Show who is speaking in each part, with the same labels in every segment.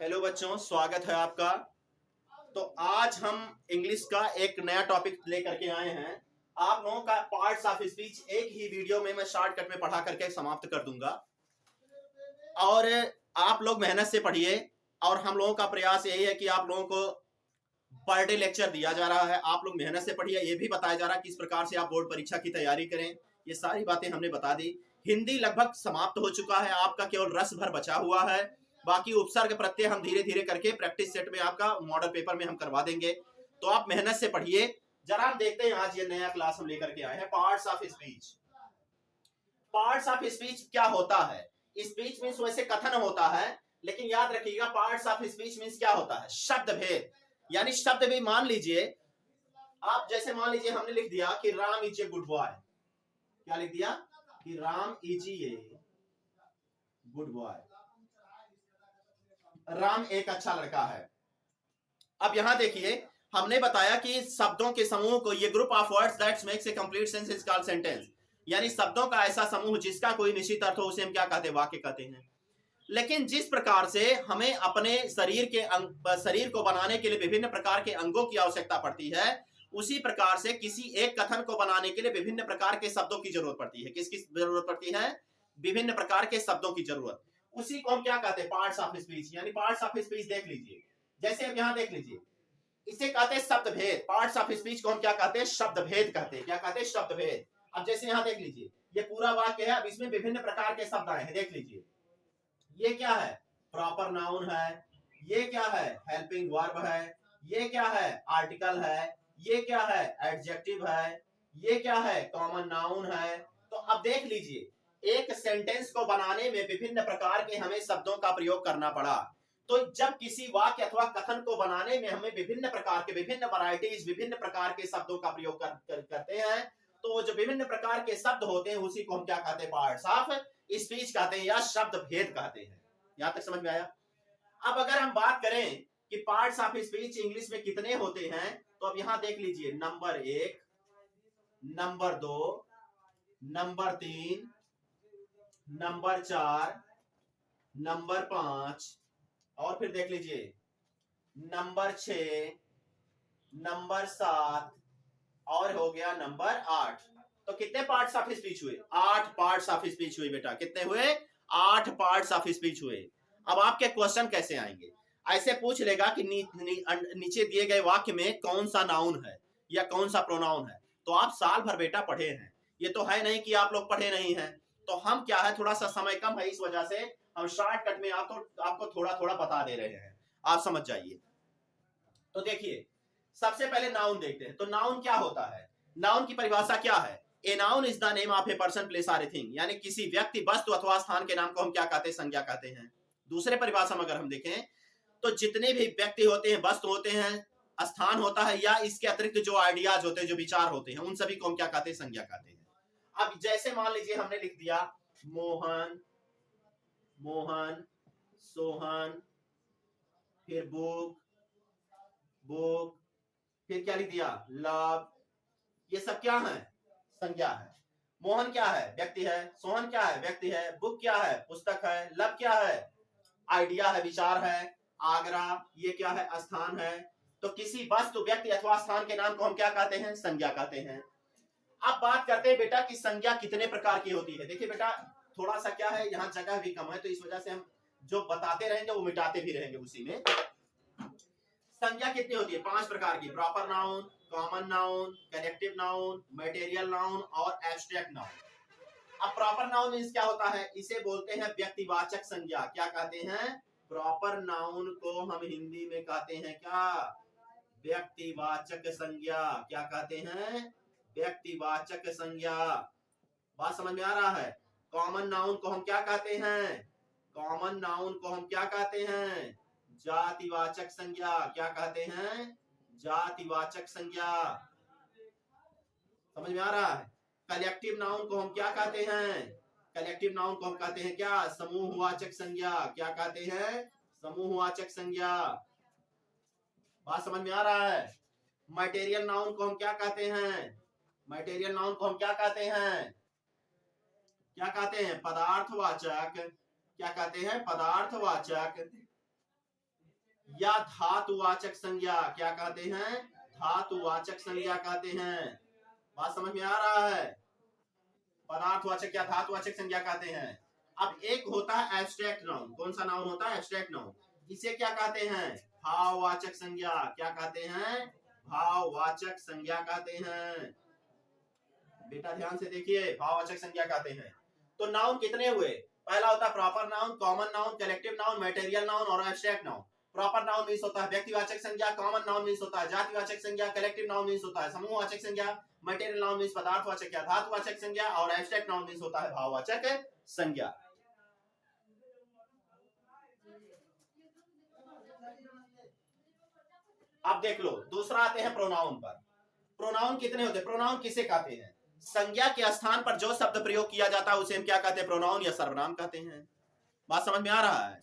Speaker 1: Hello बच्चों, स्वागत है आपका। तो आज हम इंग्लिश का एक नया टॉपिक लेकर के आए हैं। आप लोगों का पार्ट्स ऑफ स्पीच एक ही वीडियो में मैं शॉर्टकट में पढ़ा करके समाप्त कर दूंगा और आप लोग मेहनत से पढ़िए। और हम लोगों का प्रयास यही है कि आप लोगों को पर डे लेक्चर दिया जा रहा है, आप लोग मेहनत से पढ़िए। ये भी बताया जा रहा है किस प्रकार से आप बोर्ड परीक्षा की तैयारी करें। ये सारी बातें हमने बता दी। हिंदी लगभग समाप्त हो चुका है, आपका केवल रस भर बचा हुआ है। बाकी उपसर्ग प्रत्यय हम धीरे धीरे करके प्रैक्टिस सेट में आपका मॉडल पेपर में हम करवा देंगे। तो आप मेहनत से पढ़िए। जरा हम देखते हैं, आज ये नया क्लास हम लेकर के आए हैं, parts of speech. Parts of speech क्या होता है? स्पीच मीन्स वैसे कथन होता है, लेकिन याद रखिएगा पार्ट्स ऑफ स्पीच मीन्स क्या होता है? शब्द भेद। यानी शब्द भी मान लीजिए, आप जैसे मान लीजिए हमने लिख दिया कि Ram is a good boy. क्या लिख दिया? कि Ram is a good boy, Ram एक अच्छा लड़का है। अब यहां देखिए, हमने बताया कि शब्दों के समूह को, ये group of words that makes a complete sense is called sentence. यानी शब्दों का ऐसा समूह जिसका कोई निश्चित अर्थ हो, उसे हम क्या कहते हैं? वाक्य कहते हैं। लेकिन जिस प्रकार से हमें अपने शरीर को बनाने के लिए विभिन्न प्रकार के अंगों की आवश्यकता पड़ती है, उसी प्रकार से किसी एक कथन को बनाने के लिए विभिन्न प्रकार के शब्दों की जरूरत पड़ती है। किसकी जरूरत पड़ती है? विभिन्न प्रकार के शब्दों की जरूरत। उसी को हम क्या कहते हैं? Parts of speech. यानी पार्ट्स ऑफ स्पीच देख लीजिए, जैसे अब यहां देख लीजिए, इसे कहते हैं शब्द भेद। पार्ट्स ऑफ स्पीच को हम क्या कहते हैं? शब्द भेद कहते हैं। क्या कहते हैं? शब्द भेद। अब जैसे यहां देख लीजिए, ये पूरा वाक्य है, अब इसमें विभिन्न प्रकार के शब्द आए हैं। देख लीजिए, ये क्या है? प्रॉपर नाउन है। ये क्या है? हेल्पिंग वर्ब है। ये क्या है? आर्टिकल है। ये क्या है? एडजेक्टिव है। ये क्या है? कॉमन नाउन है। तो अब देख लीजिए, एक सेंटेंस को बनाने में विभिन्न प्रकार के हमें शब्दों का प्रयोग करना पड़ा। तो जब किसी वाक्य अथवा कथन को बनाने में हमें विभिन्न प्रकार के, विभिन्न वैरायटीज, विभिन्न प्रकार के शब्दों का प्रयोग करते हैं, तो जो विभिन्न प्रकार के शब्द होते हैं उसी को हम क्या कहते हैं? पार्ट्स ऑफ स्पीच कहते हैं या शब्द भेद कहते हैं। यहां तक समझ में आया? अब अगर हम बात करें कि पार्ट्स ऑफ स्पीच इंग्लिश में कितने होते हैं, तो अब यहां देख लीजिए, number 1, number 2, number 3, number 4, number 5, और फिर देख लीजिए नंबर 6, नंबर 7, और हो गया नंबर 8। तो कितने पार्ट्स ऑफ स्पीच हुए? 8 पार्ट्स ऑफ स्पीच हुए बेटा। कितने हुए? 8 पार्ट्स ऑफ स्पीच हुए। अब आपके क्वेश्चन कैसे आएंगे? ऐसे पूछ लेगा कि नीचे दिए गए वाक्य में कौन सा नाउन है या कौन सा प्रोनाउन है। तो आप साल भर बेटा पढ़े हैं, ये तो है नहीं कि आप लोग पढ़े नहीं हैं। तो हम क्या है, थोड़ा सा समय कम है, इस वजह से हम शॉर्टकट में आपको थोड़ा थोड़ा बता दे रहे हैं, आप समझ जाइए। तो देखिए, सबसे पहले नाउन देखते हैं। तो नाउन क्या होता है? नाउन की परिभाषा क्या है? A noun is the name of a person, place और ए थिंग। यानी किसी व्यक्ति, वस्तु अथवा स्थान के नाम को हम क्या कहते हैं? संज्ञा कहते हैं। दूसरे परिभाषा में अगर हम देखें, तो जितने भी व्यक्ति होते हैं, वस्तु होते हैं, स्थान होता है, या इसके अतिरिक्त जो आइडियाज होते हैं, जो विचार होते हैं, उन सभी को हम क्या कहते हैं? संज्ञा कहते हैं। अब जैसे मान लीजिए हमने लिख दिया मोहन, मोहन, सोहन, फिर बुक, बुक, फिर क्या लिख दिया? लव। ये सब क्या है? संज्ञा है। मोहन क्या है? व्यक्ति है। सोहन क्या है? व्यक्ति है। बुक क्या है? पुस्तक है। लव क्या है? आइडिया है, विचार है। आगरा, ये क्या है? स्थान है। तो किसी वस्तु, व्यक्ति अथवा स्थान के नाम को हम क्या कहते हैं? संज्ञा कहते हैं। अब बात करते हैं बेटा कि संज्ञा कितने प्रकार की होती है। देखिए बेटा, थोड़ा सा क्या है, यहाँ जगह भी कम है, तो इस वजह से हम जो बताते रहेंगे वो मिटाते भी रहेंगे उसी में। संज्ञा कितनी होती है? 5 प्रकार की। Proper noun, common noun, connective noun, material noun और एब्स्ट्रैक्ट नाउन। अब प्रॉपर नाउन मींस क्या होता है? इसे बोलते हैं व्यक्तिवाचक संज्ञा। क्या कहते हैं? प्रॉपर नाउन को हम हिंदी में कहते हैं क्या? व्यक्तिवाचक संज्ञा। क्या कहते हैं? व्यक्तिवाचक संज्ञा। बात समझ में आ रहा है? कॉमन नाउन को हम क्या कहते हैं? कॉमन नाउन को हम क्या कहते हैं? जातिवाचक संज्ञा। क्या कहते हैं? जातिवाचक संज्ञा। समझ में आ रहा है? कलेक्टिव नाउन को हम क्या कहते हैं? कलेक्टिव नाउन को हम कहते हैं क्या? समूहवाचक संज्ञा। क्या कहते हैं? समूहवाचक संज्ञा। बात समझ में आ रहा है? मटेरियल नाउन को हम क्या कहते हैं? मटेरियल नाउन को हम क्या कहते हैं? क्या कहते हैं? पदार्थवाचक। क्या कहते हैं? पदार्थवाचक। या धातुवाचक संज्ञा क्या कहते हैं, धातुवाचक संज्ञा कहते हैं। बात समझ में आ रहा है, पदार्थवाचक या धातुवाचक संज्ञा कहते हैं। अब एक होता है एब्स्ट्रैक्ट नाउन, कौन सा नाउन होता है, एब्स्ट्रैक्ट नाउन, इसे क्या कहते हैं, भाववाचक संज्ञा, क्या कहते हैं, भाववाचक संज्ञा कहते हैं। बेटा ध्यान से देखिए, भाववाचक संज्ञा कहते हैं। तो नाउन कितने हुए, पहला होता है proper noun, common noun, collective noun, material noun और abstract noun. Proper noun means होता है व्यक्तिवाचक संज्ञा, कॉमन नाउन मींस होता है जातिवाचक संज्ञा, कलेक्टिव नाउन मींस होता है समूहवाचक संज्ञा, मटेरियल नाउन मींस पदार्थवाचक या धातुवाचक संज्ञा और एब्स्ट्रैक्ट नाउन मींस होता है भाववाचक संज्ञा। अब देख लो दूसरा आते हैं प्रोनाउन पर। प्रोनाउन कितने होते हैं, प्रोनाउन किसे कहते हैं, संज्ञा के स्थान पर जो शब्द प्रयोग किया जाता है उसे हम क्या कहते हैं, प्रोनाउन या सर्वनाम कहते हैं। बात समझ में आ रहा है,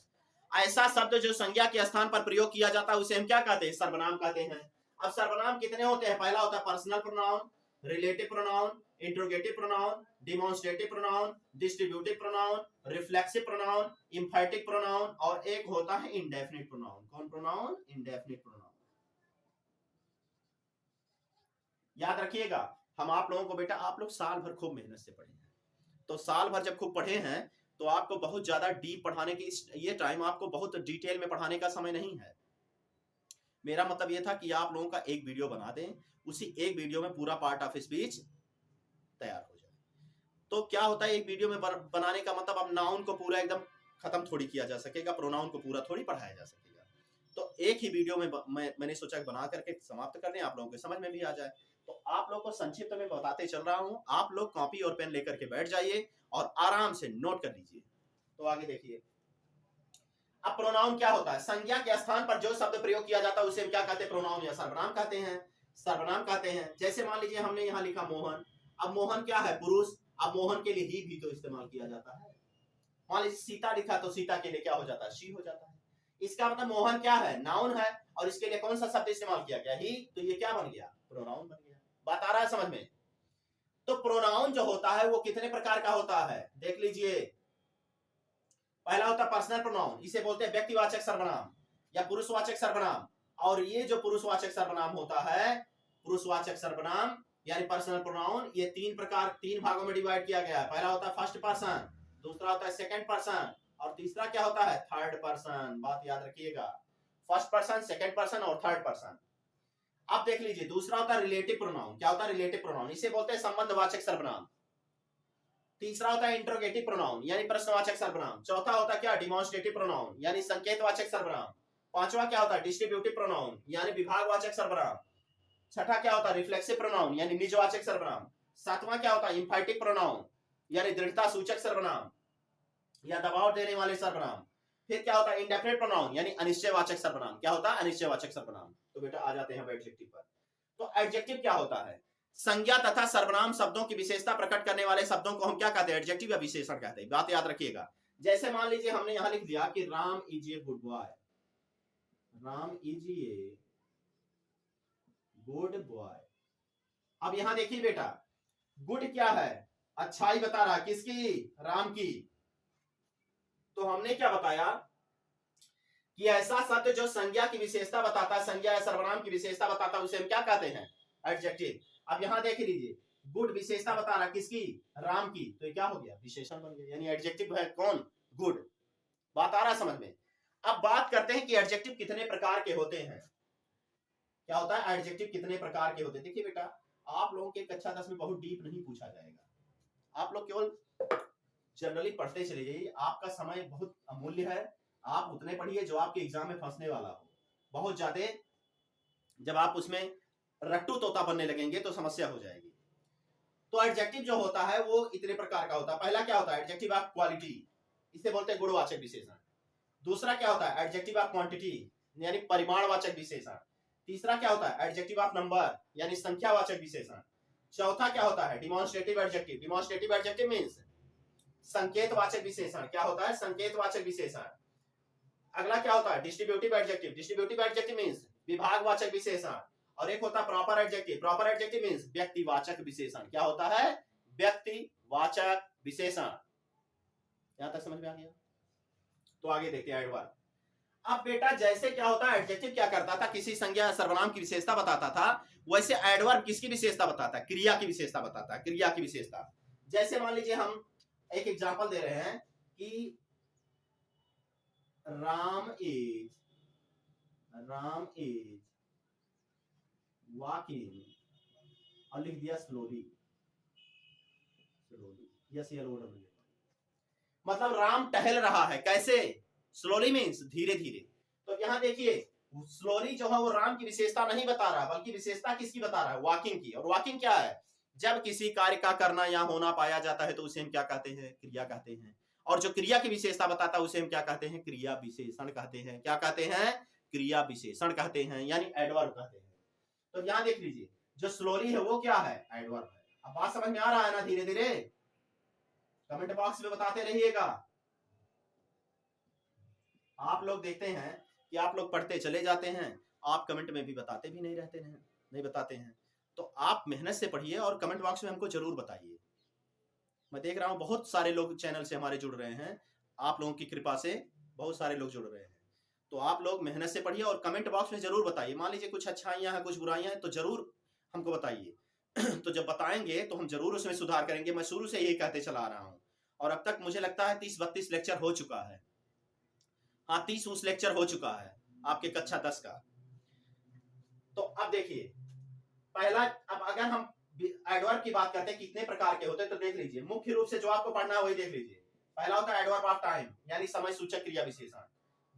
Speaker 1: ऐसा शब्द जो संज्ञा के स्थान पर प्रयोग किया जाता है उसे हम क्या कहते हैं, सर्वनाम कहते हैं। अब सर्वनाम कितने होते हैं, पहला होता है personal pronoun, relative pronoun, interrogative pronoun, demonstrative pronoun, distributive pronoun, reflexive pronoun, एम्फैटिक pronoun और एक होता है इंडेफिनिट प्रोनाउन। कौन प्रोनाउन, इंडेफिनिट प्रोनाउन। याद रखिएगा, हम आप लोगों को बेटा, आप लोग साल भर खूब मेहनत से पढ़े हैं, तो साल भर जब खूब पढ़े हैं तो आपको बहुत ज्यादा डीप पढ़ाने की ये टाइम आपको बहुत डिटेल में पढ़ाने का समय नहीं है। मेरा मतलब ये था कि आप लोगों का एक वीडियो बना दें, उसी एक वीडियो में पूरा पार्ट ऑफ स्पीच तैयार हो जाए। तो क्या होता है, एक वीडियो में बनाने का मतलब अब नाउन को पूरा एकदम खत्म थोड़ी किया जा सकेगा, प्रोनाउन को पूरा थोड़ी पढ़ाया जा सकेगा। तो एक ही वीडियो में मैंने सोचा बना करके समाप्त कर दें, आप लोगों के समझ में भी आ जाए। तो आप लोगों को संक्षिप्त में बताते चल रहा हूं, आप लोग कॉपी और पेन लेकर के बैठ जाइए और आराम से नोट कर लीजिए। तो आगे देखिए, अब प्रोनाउन क्या होता है, संज्ञा के स्थान पर जो शब्द प्रयोग किया जाता है उसे हम क्या कहते हैं, प्रोनाउन या सर्वनाम कहते हैं, सर्वनाम कहते हैं। जैसे मान लीजिए हमने यहाँ लिखा मोहन, अब मोहन क्या है, पुरुष, अब मोहन के लिए ही भी तो इस्तेमाल किया जाता है। मान लीजिए सीता लिखा तो सीता के लिए क्या हो जाता है, शी हो जाता है। इसका मतलब मोहन क्या है, नाउन है और इसके लिए कौन सा शब्द इस्तेमाल किया गया, ही, तो ये क्या बन गया, प्रोनाउन बन गया। बात आ रहा है समझ में। तो प्रोनाउन जो होता है वो कितने प्रकार का होता है, देख लीजिए। पहला होता है पर्सनल प्रोनाउन, इसे बोलते हैं व्यक्तिवाचक सर्वनाम या पुरुषवाचक सर्वनाम। और ये जो पुरुषवाचक सर्वनाम होता है, पुरुषवाचक सर्वनाम यानी पर्सनल प्रोनाउन, ये तीन भागों में डिवाइड किया गया है। पहला होता है फर्स्ट पर्सन, दूसरा होता है सेकंड पर्सन और तीसरा क्या होता है, थर्ड पर्सन। बात याद रखिएगा, फर्स्ट पर्सन, सेकंड पर्सन और थर्ड पर्सन। अब देख लीजिए, दूसरा होता है रिलेटिव प्रोनाउन। क्या होता है रिलेटिव प्रोनाउन, इसे बोलते हैं संबंधवाचक सर्वनाम। तीसरा होता है इंट्रोगेटिव प्रोनाउन यानी प्रश्नवाचक सर्वनाम। चौथा होता है क्या, डिमॉन्स्ट्रेटिव प्रोनाउन यानी संकेतवाचक सर्वनाम। पांचवा क्या होता है, डिस्ट्रीब्यूटिव प्रोनाउन यानी विभागवाचक सर्वनाम। छठा क्या होता है, रिफ्लेक्सिव प्रोनाउन यानी निजवाचक सर्वनाम। सातवां क्या होता है, एम्फैटिक प्रोनाउन यानी दृढ़ता सूचक सर्वनाम या दबाव देने वाले सर्वनाम। फिर क्या होता है, इंडेफिनिट प्रोनाउन यानी अनिश्चयवाचक सर्वनाम। क्या होता है, अनिश्चयवाचक सर्वनाम। तो बेटा आ जाते हैं एडजेक्टिव पर। तो एडजेक्टिव क्या होता है, संज्ञा तथा सर्वनाम शब्दों की विशेषता प्रकट करने वाले शब्दों को हम क्या कहते हैं, एडजेक्टिव या विशेषण कहते हैं। बात याद रखिएगा। जैसे मान लीजिए हमने यहां लिख दिया कि Ram is a good boy, Ram is a good boy. अब यहां देखिए बेटा, गुड क्या है, अच्छाई बता रहा है, किसकी, राम की। तो हमने क्या बताया कि ऐसा शब्द जो संज्ञा की विशेषता बताता है, संज्ञा या सर्वनाम की विशेषता बताता है, उसे हम क्या कहते हैं, एडजेक्टिव। अब यहां देख लीजिए, गुड विशेषता बता रहा, किसकी, राम की, तो ये क्या हो गया, विशेषण बन गया, यानी एडजेक्टिव है कौन, गुड। बात आ रहा है समझ में। अब बात करते हैं कि एडजेक्टिव कितने प्रकार के होते हैं। क्या होता है, एडजेक्टिव कितने प्रकार के होते हैं। देखिए बेटा, आप लोगों के कक्षा 10 में बहुत डीप नहीं पूछा जाएगा, आप लोग केवल जनरली पढ़ते चले जाइए। आपका समय बहुत अमूल्य है, आप उतने पढ़िए जो आपके एग्जाम में फंसने वाला हो। बहुत ज्यादा जब आप उसमें रट्टू तोता बनने लगेंगे तो समस्या हो जाएगी। तो एडजेक्टिव जो होता है वो इतने प्रकार का होता है। पहला क्या होता है, एडजेक्टिव ऑफ क्वालिटी, इसे बोलते हैं गुणवाचक विशेषण। दूसरा क्या होता है, एडजेक्टिव ऑफ क्वांटिटी यानी परिमाणवाचक विशेषण। तीसरा क्या होता है, एडजेक्टिव ऑफ नंबर यानी संख्यावाचक विशेषण। चौथा क्या होता है, demonstrative adjective. Demonstrative adjective means संकेतवाचक विशेषण। क्या होता है, संकेतवाचक विशेषण। अगला क्या होता है, distributive adjective. Distributive adjective means विभागवाचक विशेषण। और एक होता है proper adjective. Proper adjective means व्यक्तिवाचक विशेषण। क्या होता है, व्यक्तिवाचक विशेषण। यहां तक समझ में आ गया। तो आगे देखते हैं एडवर्ब। अब बेटा जैसे क्या होता है, एडजेक्टिव क्या करता था, किसी संज्ञा या सर्वनाम की विशेषता बताता था, वैसे एडवर्ब किसकी विशेषता बताता है, क्रिया की विशेषता बताता है, क्रिया की विशेषता। जैसे मान लीजिए हम एक एग्जांपल दे रहे हैं कि राम इज वॉकिंग, और लिख दिया स्लोली, मतलब राम टहल रहा है, कैसे, स्लोली मीन्स धीरे धीरे। तो यहां देखिए स्लोली जो है वो राम की विशेषता नहीं बता रहा, बल्कि विशेषता किसकी बता रहा है, वॉकिंग की। और वॉकिंग क्या है, जब किसी कार्य का करना या होना पाया जाता है तो उसे हम क्या कहते हैं, क्रिया कहते हैं। और जो क्रिया की विशेषता बताता है उसे हम क्या कहते हैं, क्रिया विशेषण कहते हैं। क्या कहते हैं, क्रिया विशेषण कहते हैं, यानी एडवर्ब कहते हैं। तो यहां देख लीजिए जो स्लोली है वो क्या है, एडवर्ब है। अब बात समझ में आ रहा है ना, धीरे धीरे कमेंट बॉक्स में बताते रहिएगा। आप लोग देखते हैं कि आप लोग पढ़ते चले जाते हैं, आप कमेंट में भी बताते भी नहीं रहते हैं, नहीं बताते हैं। तो आप मेहनत से पढ़िए और कमेंट बॉक्स में हमको जरूर बताइए। मैं देख रहा हूं बहुत सारे लोग चैनल से हमारे जुड़ रहे हैं, आप लोगों की कृपा से बहुत सारे लोग जुड़ रहे हैं। तो आप लोग मेहनत से पढ़िए और कमेंट बॉक्स में जरूर बताइए। मान लीजिए कुछ अच्छाइयां हैं, कुछ बुराइयां हैं, तो जरूर हमको बताइए। तो जब बताएंगे तो हम जरूर उसमें सुधार करेंगे। मैं शुरू से यही कहते चला आ रहा हूं, और अब तक मुझे लगता है 30-32 लेक्चर हो चुका है। हाँ 30 लेक्चर हो चुका है आपके कक्षा 10 का। तो अब देखिए पहला, अब अगर हम एडवर्ब की बात करते हैं कितने प्रकार के होते हैं, तो देख लीजिए मुख्य रूप से जो आपको पढ़ना है वही देख लीजिए। पहला होता है एडवर्ब ऑफ टाइम, यानी समय सूचक क्रिया विशेषण।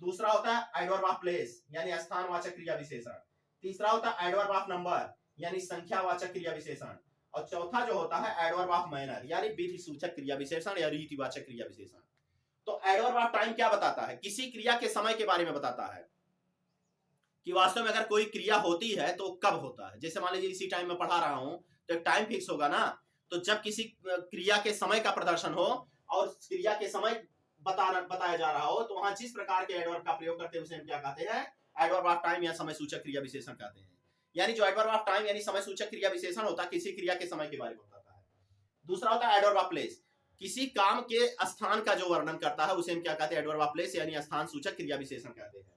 Speaker 1: दूसरा होता है एडवर्ब ऑफ प्लेस, यानी स्थानवाचक क्रिया विशेषण। तीसरा होता है एडवर्ब ऑफ नंबर, यानी संख्यावाचक क्रिया विशेषण। और चौथा जो होता है एडवर्ब ऑफ मैनर, यानी विधि सूचक क्रिया विशेषण या रीतिवाचक क्रिया विशेषण। तो एडवर्ब ऑफ टाइम क्या बताता है, किसी क्रिया के समय के बारे में बताता है कि वास्तव में अगर कोई क्रिया होती है तो कब होता है। जैसे मान लीजिए इसी टाइम में पढ़ा रहा हूं तो एक टाइम फिक्स होगा ना, तो जब किसी क्रिया के समय का प्रदर्शन हो और क्रिया के समय बताया जा रहा हो, तो वहां जिस प्रकार के एडवर्ब का प्रयोग करते हैं उसे हम क्या कहते हैं, एडवर्ब ऑफ टाइम या समय सूचक क्रिया विशेषण कहते हैं। यानी जो एडवर्ब ऑफ टाइम यानी समय सूचक क्रिया विशेषण होता है किसी क्रिया के समय के बारे में बताता है। दूसरा होता है एडवर्ब ऑफ प्लेस, किसी काम के स्थान का जो वर्णन करता है उसे हम क्या कहते हैं, एडवर्ब ऑफ प्लेस यानी स्थान सूचक क्रिया विशेषण कहते हैं।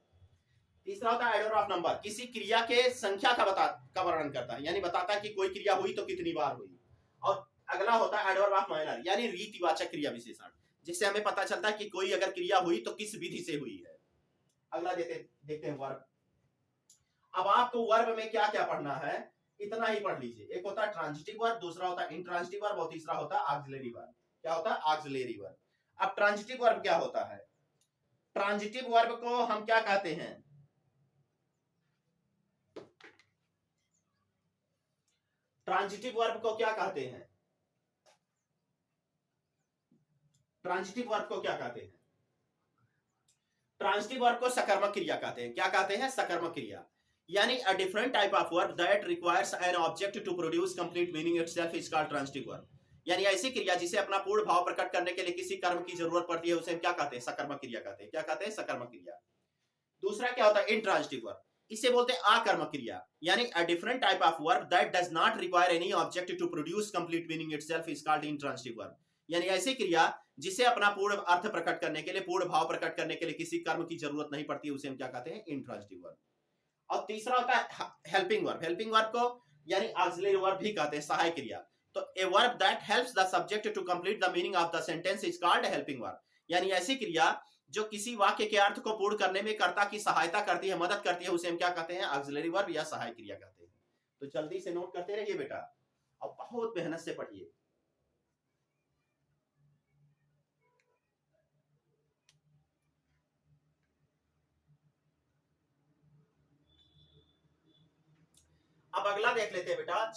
Speaker 1: तीसरा होता है एडवर्ब ऑफ नंबर, किसी क्रिया के संख्या का वर्णन करता है, यानी बताता है कि कोई क्रिया हुई तो कितनी बार हुई। और अगला होता है एडवर्ब ऑफ मैनर, यानी रीतिवाचक क्रिया विशेषण, जिससे हमें पता चलता है कि कोई अगर क्रिया हुई तो किस विधि से हुई है। अगला देखते हैं वर्ब। अब आपको वर्ब में क्या क्या पढ़ना है, इतना ही पढ़ लीजिए। एक होता है ट्रांजिटिव वर्ब, दूसरा होता है इंट्रांजिटिव वर्ब, और तीसरा होता है ऑक्सिलरी वर्ब। क्या होता है, ऑक्सिलरी वर्ब। अब ट्रांजिटिव वर्ब क्या होता है, ट्रांजिटिव वर्ब को हम क्या कहते हैं, ट्रांजिटिव वर्ब को क्या कहते हैं, ट्रांजिटिव वर्ब को क्या कहते हैं, ट्रांजिटिव वर्ब को सकर्मक क्रिया कहते हैं। क्या कहते हैं, सकर्मक क्रिया, यानी a different type of verb that requires an object to produce complete meaning itself is called transitive verb. यानी ऐसी क्रिया जिसे अपना पूर्ण भाव प्रकट करने के लिए किसी कर्म की जरूरत पड़ती है उसे हम क्या कहते हैं, सकर्मक क्रिया कहते हैं। क्या कहते हैं, सकर्मक क्रिया। दूसरा क्या होता है, इंट्रांजिटिव वर्ब, इसे बोलते हैं आकर्मक क्रिया, यानी a different type of verb that does not require any object to produce complete meaning itself is called intransitive verb. यानी ऐसी क्रिया जिसे अपना पूर्ण अर्थ प्रकट करने के लिए, पूर्ण भाव प्रकट करने के लिए किसी कर्म की जरूरत नहीं पड़ती, उसे हम क्या कहते हैं, इंट्रांजिटिव वर्ब। और तीसरा होता है हेल्पिंग वर्ब, हेल्पिंग वर्ब को यानी ऑक्सिलरी वर्ब भी कहते हैं, सहायक क्रिया। तो a verb that helps the subject to complete the meaning of the sentence is called helping verb. यानी ऐसी क्रिया जो किसी वाक्य के अर्थ को पूर्ण करने में कर्ता की सहायता करती है, मदद करती है, उसे हम क्या कहते हैं, ऑक्सिलरी वर्ब या सहायक क्रिया कहते हैं। तो जल्दी से नोट करते रहिए बेटा और बहुत मेहनत से पढ़िए। अब अगला देख लेते हैं बेटा,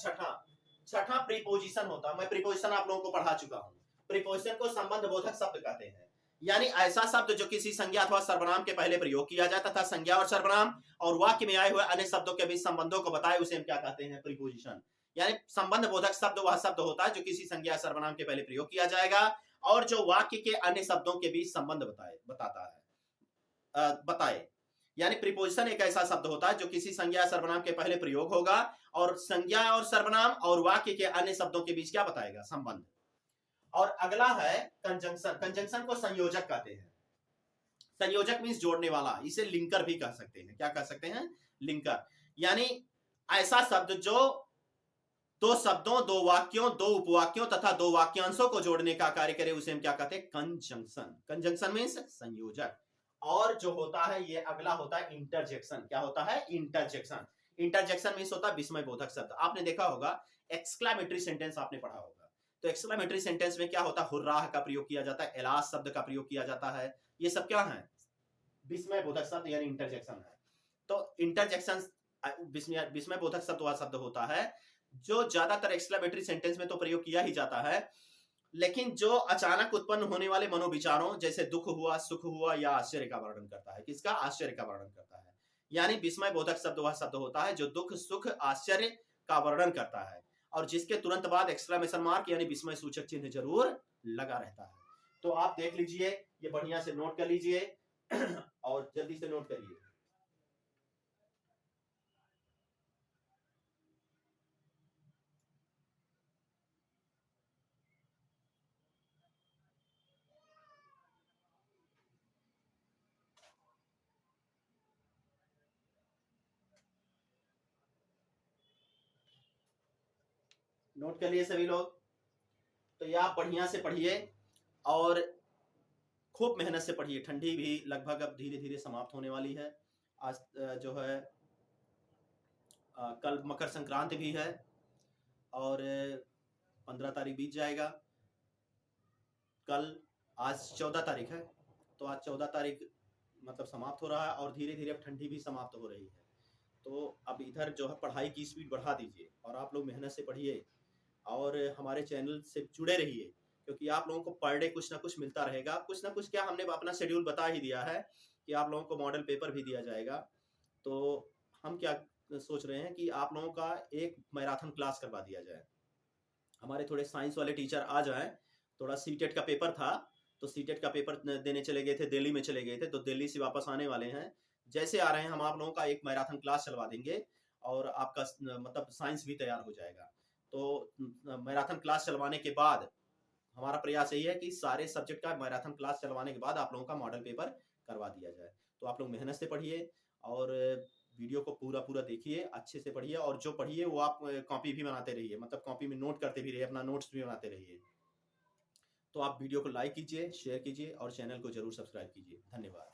Speaker 1: छठा प्रीपोजिशन होता है। मैं प्रीपोजिशन आप लोगों को पढ़ा चुका हूं। प्रीपोजिशन को संबंध बोधक शब्द कहते हैं, यानी ऐसा शब्द जो किसी संज्ञा अथवा सर्वनाम के पहले प्रयोग किया जाए तथा संज्ञा और सर्वनाम और वाक्य में आए हुए अन्य शब्दों के बीच संबंधों को बताए, उसे हम क्या कहते हैं, प्रीपोजिशन। यानी संबंध बोधक शब्द वह शब्द होता है जो किसी संज्ञा सर्वनाम के पहले प्रयोग किया जाएगा और जो वाक्य के अन्य शब्दों के बीच संबंध बताए। यानी प्रीपोजिशन एक ऐसा शब्द होता है जो किसी संज्ञा सर्वनाम के पहले प्रयोग होगा और संज्ञा और सर्वनाम और वाक्य के अन्य शब्दों के बीच क्या बताएगा, संबंध। और अगला है कंजंक्शन, कंजंक्शन को संयोजक कहते हैं। संयोजक मीन्स जोड़ने वाला, इसे लिंकर भी कह सकते हैं। क्या कह सकते हैं? लिंकर। यानी ऐसा शब्द जो दो शब्दों, दो वाक्यों, दो उपवाक्यों तथा दो वाक्यांशों को जोड़ने का कार्य करे, उसे हम क्या कहते हैं? कंजंक्शन। कंजंक्शन मीन्स संयोजक। और जो होता है ये अगला होता है इंटरजेक्शन। क्या होता है? इंटरजेक्शन। इंटरजेक्शन मीन्स होता है विस्मय बोधक शब्द। आपने देखा होगा एक्सक्लामेटरी सेंटेंस आपने पढ़ा होगा, तो एक्सक्लामेटरी सेंटेंस में क्या होता है? हुर्राह का प्रयोग किया जाता है, एलास शब्द का प्रयोग किया जाता है। ये सब क्या है? विस्मय बोधक शब्द यानी इंटरजेक्शन है। तो इंटरजेक्शन विस्मय बोधक शब्द वह शब्द होता है जो ज्यादातर एक्सक्लेमेटरी सेंटेंस में तो प्रयोग किया ही जाता है, लेकिन जो अचानक उत्पन्न होने वाले मनोविचारों जैसे दुख हुआ, सुख हुआ या आश्चर्य का वर्णन करता है। किसका? आश्चर्य का वर्णन करता है। यानी विस्मय बोधक शब्द वह शब्द होता है जो दुख, सुख, आश्चर्य का वर्णन करता है और जिसके तुरंत बाद एक्सक्लेमेशन मार्क यानी विस्मय सूचक चिन्ह जरूर लगा रहता है। तो आप देख लीजिए, ये बढ़िया से नोट कर लीजिए और जल्दी से नोट करिए। नोट कर लिए सभी लोग? तो ये आप बढ़िया से पढ़िए और खूब मेहनत से पढ़िए। ठंडी भी लगभग अब धीरे धीरे समाप्त होने वाली है। आज जो है कल मकर संक्रांति भी है और 15 तारीख बीत जाएगा। कल आज 14 तारीख है, तो आज 14 तारीख मतलब समाप्त हो रहा है और धीरे धीरे अब ठंडी भी समाप्त हो रही है। तो अब इधर जो है पढ़ाई की स्पीड बढ़ा दीजिए और आप लोग मेहनत से पढ़िए और हमारे चैनल से जुड़े रहिए, क्योंकि आप लोगों को पर डे कुछ ना कुछ मिलता रहेगा। कुछ ना कुछ क्या, हमने अपना शेड्यूल बता ही दिया है कि आप लोगों को मॉडल पेपर भी दिया जाएगा। तो हम क्या सोच रहे हैं कि आप लोगों का एक मैराथन क्लास करवा दिया जाए। हमारे थोड़े साइंस वाले टीचर आ जाएं। थोड़ा सीटेट का पेपर था, तो सीटेट का पेपर देने चले गए थे, दिल्ली में चले गए थे, तो दिल्ली से वापस आने वाले हैं। जैसे आ रहे हैं हम आप लोगों का एक मैराथन क्लास चलवा देंगे और आपका मतलब साइंस भी तैयार हो जाएगा। तो मैराथन क्लास चलवाने के बाद हमारा प्रयास यही है कि सारे सब्जेक्ट का मैराथन क्लास चलवाने के बाद आप लोगों का मॉडल पेपर करवा दिया जाए। तो आप लोग मेहनत से पढ़िए और वीडियो को पूरा पूरा देखिए, अच्छे से पढ़िए और जो पढ़िए वो आप कॉपी भी बनाते रहिए, मतलब कॉपी में नोट करते भी रहिए, अपना नोट्स भी बनाते रहिए। तो आप वीडियो को लाइक कीजिए, शेयर कीजिए और चैनल को जरूर सब्सक्राइब कीजिए। धन्यवाद।